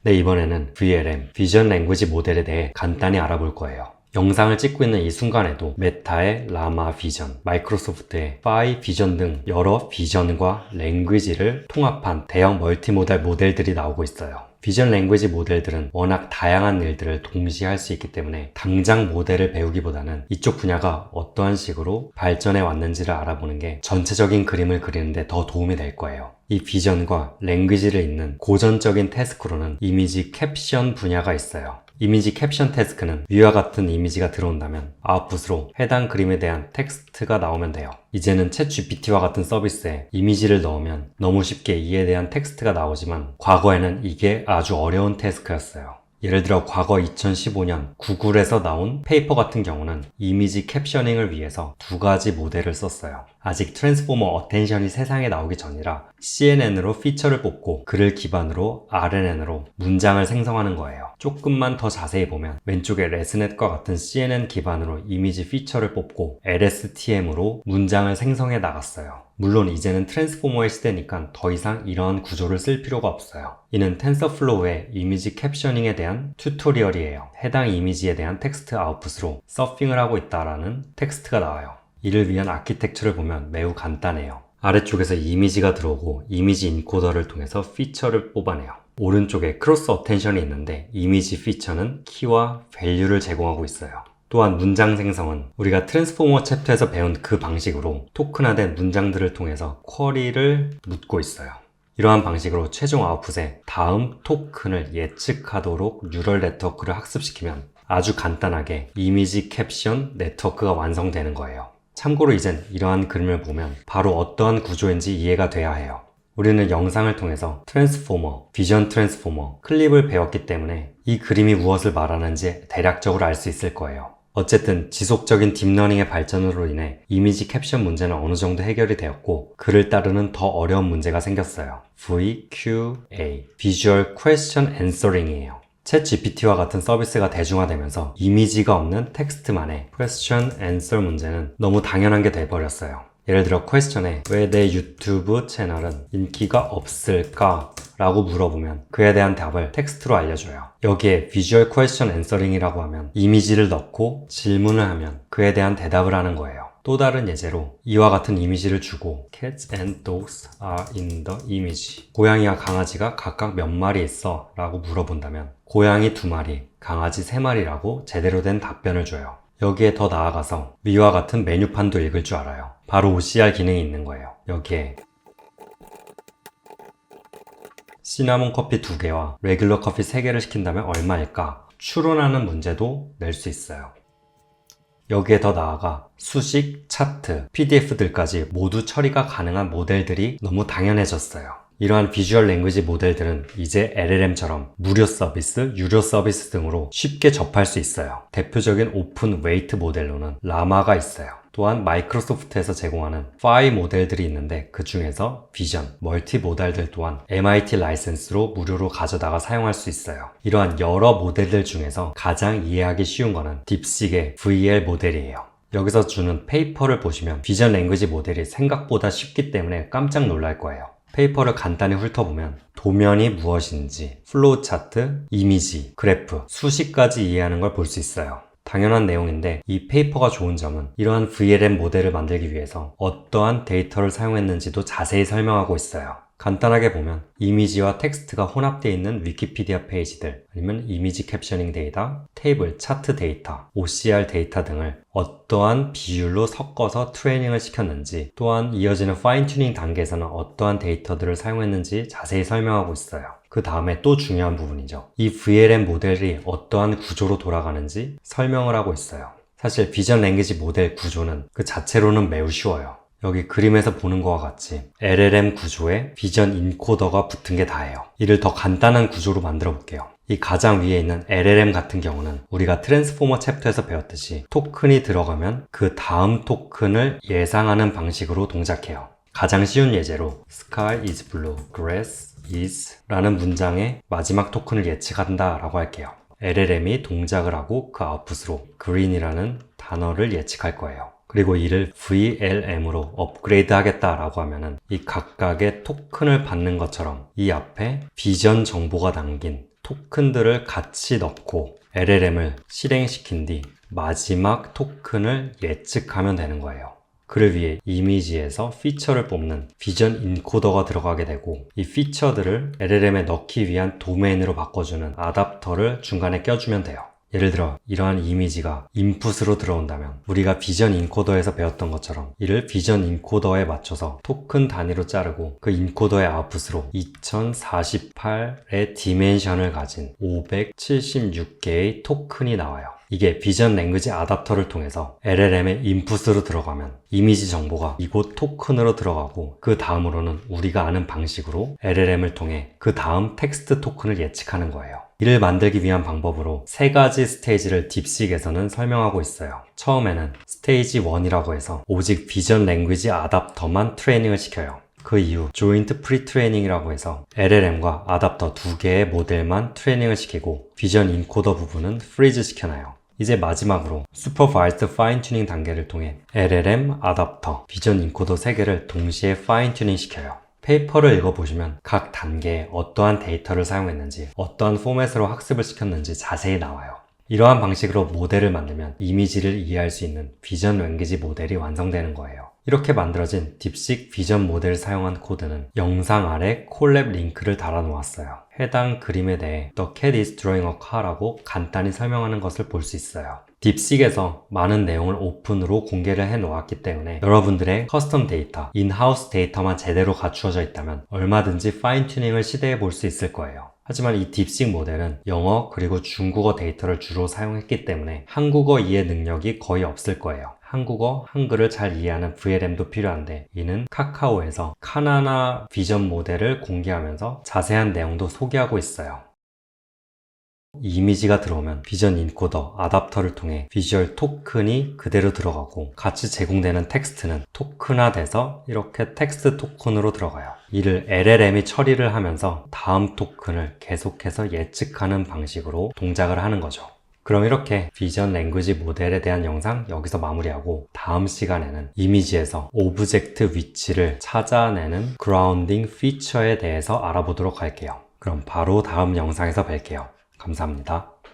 네, 이번에는 VLM, 비전 랭귀지 모델에 대해 간단히 알아볼 거예요. 영상을 찍고 있는 이 순간에도 메타의 라마 비전, 마이크로소프트의 파이 비전 등 여러 비전과 랭귀지를 통합한 대형 멀티모달 모델들이 나오고 있어요. 비전 랭귀지 모델들은 워낙 다양한 일들을 동시에 할 수 있기 때문에 당장 모델을 배우기보다는 이쪽 분야가 어떠한 식으로 발전해 왔는지를 알아보는 게 전체적인 그림을 그리는데 더 도움이 될 거예요. 이 비전과 랭귀지를 잇는 고전적인 태스크로는 이미지 캡션 분야가 있어요. 이미지 캡션 태스크는 위와 같은 이미지가 들어온다면 아웃풋으로 해당 그림에 대한 텍스트가 나오면 돼요. 이제는 챗 GPT와 같은 서비스에 이미지를 넣으면 너무 쉽게 이에 대한 텍스트가 나오지만 과거에는 이게 아주 어려운 태스크였어요. 예를 들어 과거 2015년 구글에서 나온 페이퍼 같은 경우는 이미지 캡셔닝을 위해서 두 가지 모델을 썼어요. 아직 트랜스포머 어텐션이 세상에 나오기 전이라 CNN으로 피처를 뽑고 그를 기반으로 RNN으로 문장을 생성하는 거예요. 조금만 더 자세히 보면 왼쪽에 레스넷과 같은 CNN 기반으로 이미지 피처를 뽑고 LSTM으로 문장을 생성해 나갔어요. 물론 이제는 트랜스포머의 시대니까 더 이상 이러한 구조를 쓸 필요가 없어요. 이는 텐서플로우의 이미지 캡셔닝에 대한 튜토리얼이에요. 해당 이미지에 대한 텍스트 아웃풋으로 서핑을 하고 있다라는 텍스트가 나와요. 이를 위한 아키텍처를 보면 매우 간단해요. 아래쪽에서 이미지가 들어오고 이미지 인코더를 통해서 피처를 뽑아내요. 오른쪽에 크로스 어텐션이 있는데 이미지 피처는 키와 밸류를 제공하고 있어요. 또한 문장 생성은 우리가 트랜스포머 챕터에서 배운 그 방식으로 토큰화된 문장들을 통해서 쿼리를 묻고 있어요. 이러한 방식으로 최종 아웃풋에 다음 토큰을 예측하도록 뉴럴 네트워크를 학습시키면 아주 간단하게 이미지 캡션 네트워크가 완성되는 거예요. 참고로 이젠 이러한 그림을 보면 바로 어떠한 구조인지 이해가 돼야 해요. 우리는 영상을 통해서 트랜스포머, 비전 트랜스포머, 클립을 배웠기 때문에 이 그림이 무엇을 말하는지 대략적으로 알 수 있을 거예요. 어쨌든 지속적인 딥러닝의 발전으로 인해 이미지 캡션 문제는 어느 정도 해결이 되었고 그를 따르는 더 어려운 문제가 생겼어요. VQA, Visual Question Answering이에요. 챗 GPT와 같은 서비스가 대중화되면서 이미지가 없는 텍스트만의 Question Answer 문제는 너무 당연한 게 돼버렸어요. 예를 들어 퀘스천에 왜 내 유튜브 채널은 인기가 없을까? 라고 물어보면 그에 대한 답을 텍스트로 알려줘요. 여기에 Visual Question Answering이라고 하면 이미지를 넣고 질문을 하면 그에 대한 대답을 하는 거예요. 또 다른 예제로 이와 같은 이미지를 주고 Cats and dogs are in the image. 고양이와 강아지가 각각 몇 마리 있어? 라고 물어본다면 고양이 2마리, 강아지 3마리라고 제대로 된 답변을 줘요. 여기에 더 나아가서 위와 같은 메뉴판도 읽을 줄 알아요. 바로 OCR 기능이 있는 거예요. 여기에 시나몬 커피 2개와 레귤러 커피 3개를 시킨다면 얼마일까? 추론하는 문제도 낼 수 있어요. 여기에 더 나아가 수식, 차트, PDF들까지 모두 처리가 가능한 모델들이 너무 당연해졌어요. 이러한 비주얼 랭귀지 모델들은 이제 LLM처럼 무료 서비스, 유료 서비스 등으로 쉽게 접할 수 있어요. 대표적인 오픈 웨이트 모델로는 라마가 있어요. 또한 마이크로소프트에서 제공하는 파이 모델들이 있는데 그 중에서 비전, 멀티 모달들 또한 MIT 라이센스로 무료로 가져다가 사용할 수 있어요. 이러한 여러 모델들 중에서 가장 이해하기 쉬운 거는 딥식의 VL 모델이에요. 여기서 주는 페이퍼를 보시면 비전 랭귀지 모델이 생각보다 쉽기 때문에 깜짝 놀랄 거예요. 페이퍼를 간단히 훑어보면 도면이 무엇인지, 플로우 차트, 이미지, 그래프, 수식까지 이해하는 걸 볼 수 있어요. 당연한 내용인데 이 페이퍼가 좋은 점은 이러한 VLM 모델을 만들기 위해서 어떠한 데이터를 사용했는지도 자세히 설명하고 있어요. 간단하게 보면 이미지와 텍스트가 혼합되어 있는 위키피디아 페이지들 아니면 이미지 캡셔닝 데이터, 테이블, 차트 데이터, OCR 데이터 등을 어떠한 비율로 섞어서 트레이닝을 시켰는지 또한 이어지는 파인 튜닝 단계에서는 어떠한 데이터들을 사용했는지 자세히 설명하고 있어요. 그 다음에 또 중요한 부분이죠. 이 VLM 모델이 어떠한 구조로 돌아가는지 설명을 하고 있어요. 사실 비전 랭귀지 모델 구조는 그 자체로는 매우 쉬워요. 여기 그림에서 보는 것과 같이 LLM 구조에 비전 인코더가 붙은 게 다예요. 이를 더 간단한 구조로 만들어 볼게요. 이 가장 위에 있는 LLM 같은 경우는 우리가 트랜스포머 챕터에서 배웠듯이 토큰이 들어가면 그 다음 토큰을 예상하는 방식으로 동작해요. 가장 쉬운 예제로 Sky is blue, grass is 라는 문장의 마지막 토큰을 예측한다 라고 할게요. LLM이 동작을 하고 그 아웃풋으로 green이라는 단어를 예측할 거예요. 그리고 이를 VLM으로 업그레이드 하겠다라고 하면은 이 각각의 토큰을 받는 것처럼 이 앞에 비전 정보가 담긴 토큰들을 같이 넣고 LLM을 실행시킨 뒤 마지막 토큰을 예측하면 되는 거예요. 그를 위해 이미지에서 피처를 뽑는 비전 인코더가 들어가게 되고 이 피처들을 LLM에 넣기 위한 도메인으로 바꿔주는 아답터를 중간에 껴주면 돼요. 예를 들어 이러한 이미지가 인풋으로 들어온다면 우리가 비전 인코더에서 배웠던 것처럼 이를 비전 인코더에 맞춰서 토큰 단위로 자르고 그 인코더의 아웃풋으로 2048의 디멘션을 가진 576개의 토큰이 나와요. 이게 비전 랭귀지 아답터를 통해서 LLM의 인풋으로 들어가면 이미지 정보가 이곳 토큰으로 들어가고 그 다음으로는 우리가 아는 방식으로 LLM을 통해 그 다음 텍스트 토큰을 예측하는 거예요. 이를 만들기 위한 방법으로 세 가지 스테이지를 딥식에서는 설명하고 있어요. 처음에는 스테이지 1이라고 해서 오직 비전 랭귀지 아답터만 트레이닝을 시켜요. 그 이후 조인트 프리트레이닝이라고 해서 LLM과 아답터 두 개의 모델만 트레이닝을 시키고 비전 인코더 부분은 프리즈 시켜놔요. 이제 마지막으로 슈퍼바이스드 파인 튜닝 단계를 통해 LLM, 아답터, 비전 인코더 3개를 동시에 파인 튜닝 시켜요. 페이퍼를 읽어보시면 각 단계에 어떠한 데이터를 사용했는지, 어떠한 포맷으로 학습을 시켰는지 자세히 나와요. 이러한 방식으로 모델을 만들면 이미지를 이해할 수 있는 비전 랭귀지 모델이 완성되는 거예요. 이렇게 만들어진 딥식 비전 모델을 사용한 코드는 영상 아래 콜랩 링크를 달아 놓았어요. 해당 그림에 대해 The cat is drawing a car라고 간단히 설명하는 것을 볼 수 있어요. 딥식에서 많은 내용을 오픈으로 공개를 해 놓았기 때문에 여러분들의 커스텀 데이터, 인하우스 데이터만 제대로 갖추어져 있다면 얼마든지 파인 튜닝을 시도해 볼 수 있을 거예요. 하지만 이 딥식 모델은 영어 그리고 중국어 데이터를 주로 사용했기 때문에 한국어 이해 능력이 거의 없을 거예요. 한국어, 한글을 잘 이해하는 VLM도 필요한데 이는 카카오에서 카나나 비전 모델을 공개하면서 자세한 내용도 소개하고 있어요. 이미지가 들어오면 비전 인코더, 아답터를 통해 비주얼 토큰이 그대로 들어가고 같이 제공되는 텍스트는 토큰화돼서 이렇게 텍스트 토큰으로 들어가요. 이를 LLM이 처리를 하면서 다음 토큰을 계속해서 예측하는 방식으로 동작을 하는 거죠. 그럼 이렇게 비전 랭귀지 모델에 대한 영상 여기서 마무리하고 다음 시간에는 이미지에서 오브젝트 위치를 찾아내는 그라운딩 피처에 대해서 알아보도록 할게요. 그럼 바로 다음 영상에서 뵐게요. 감사합니다.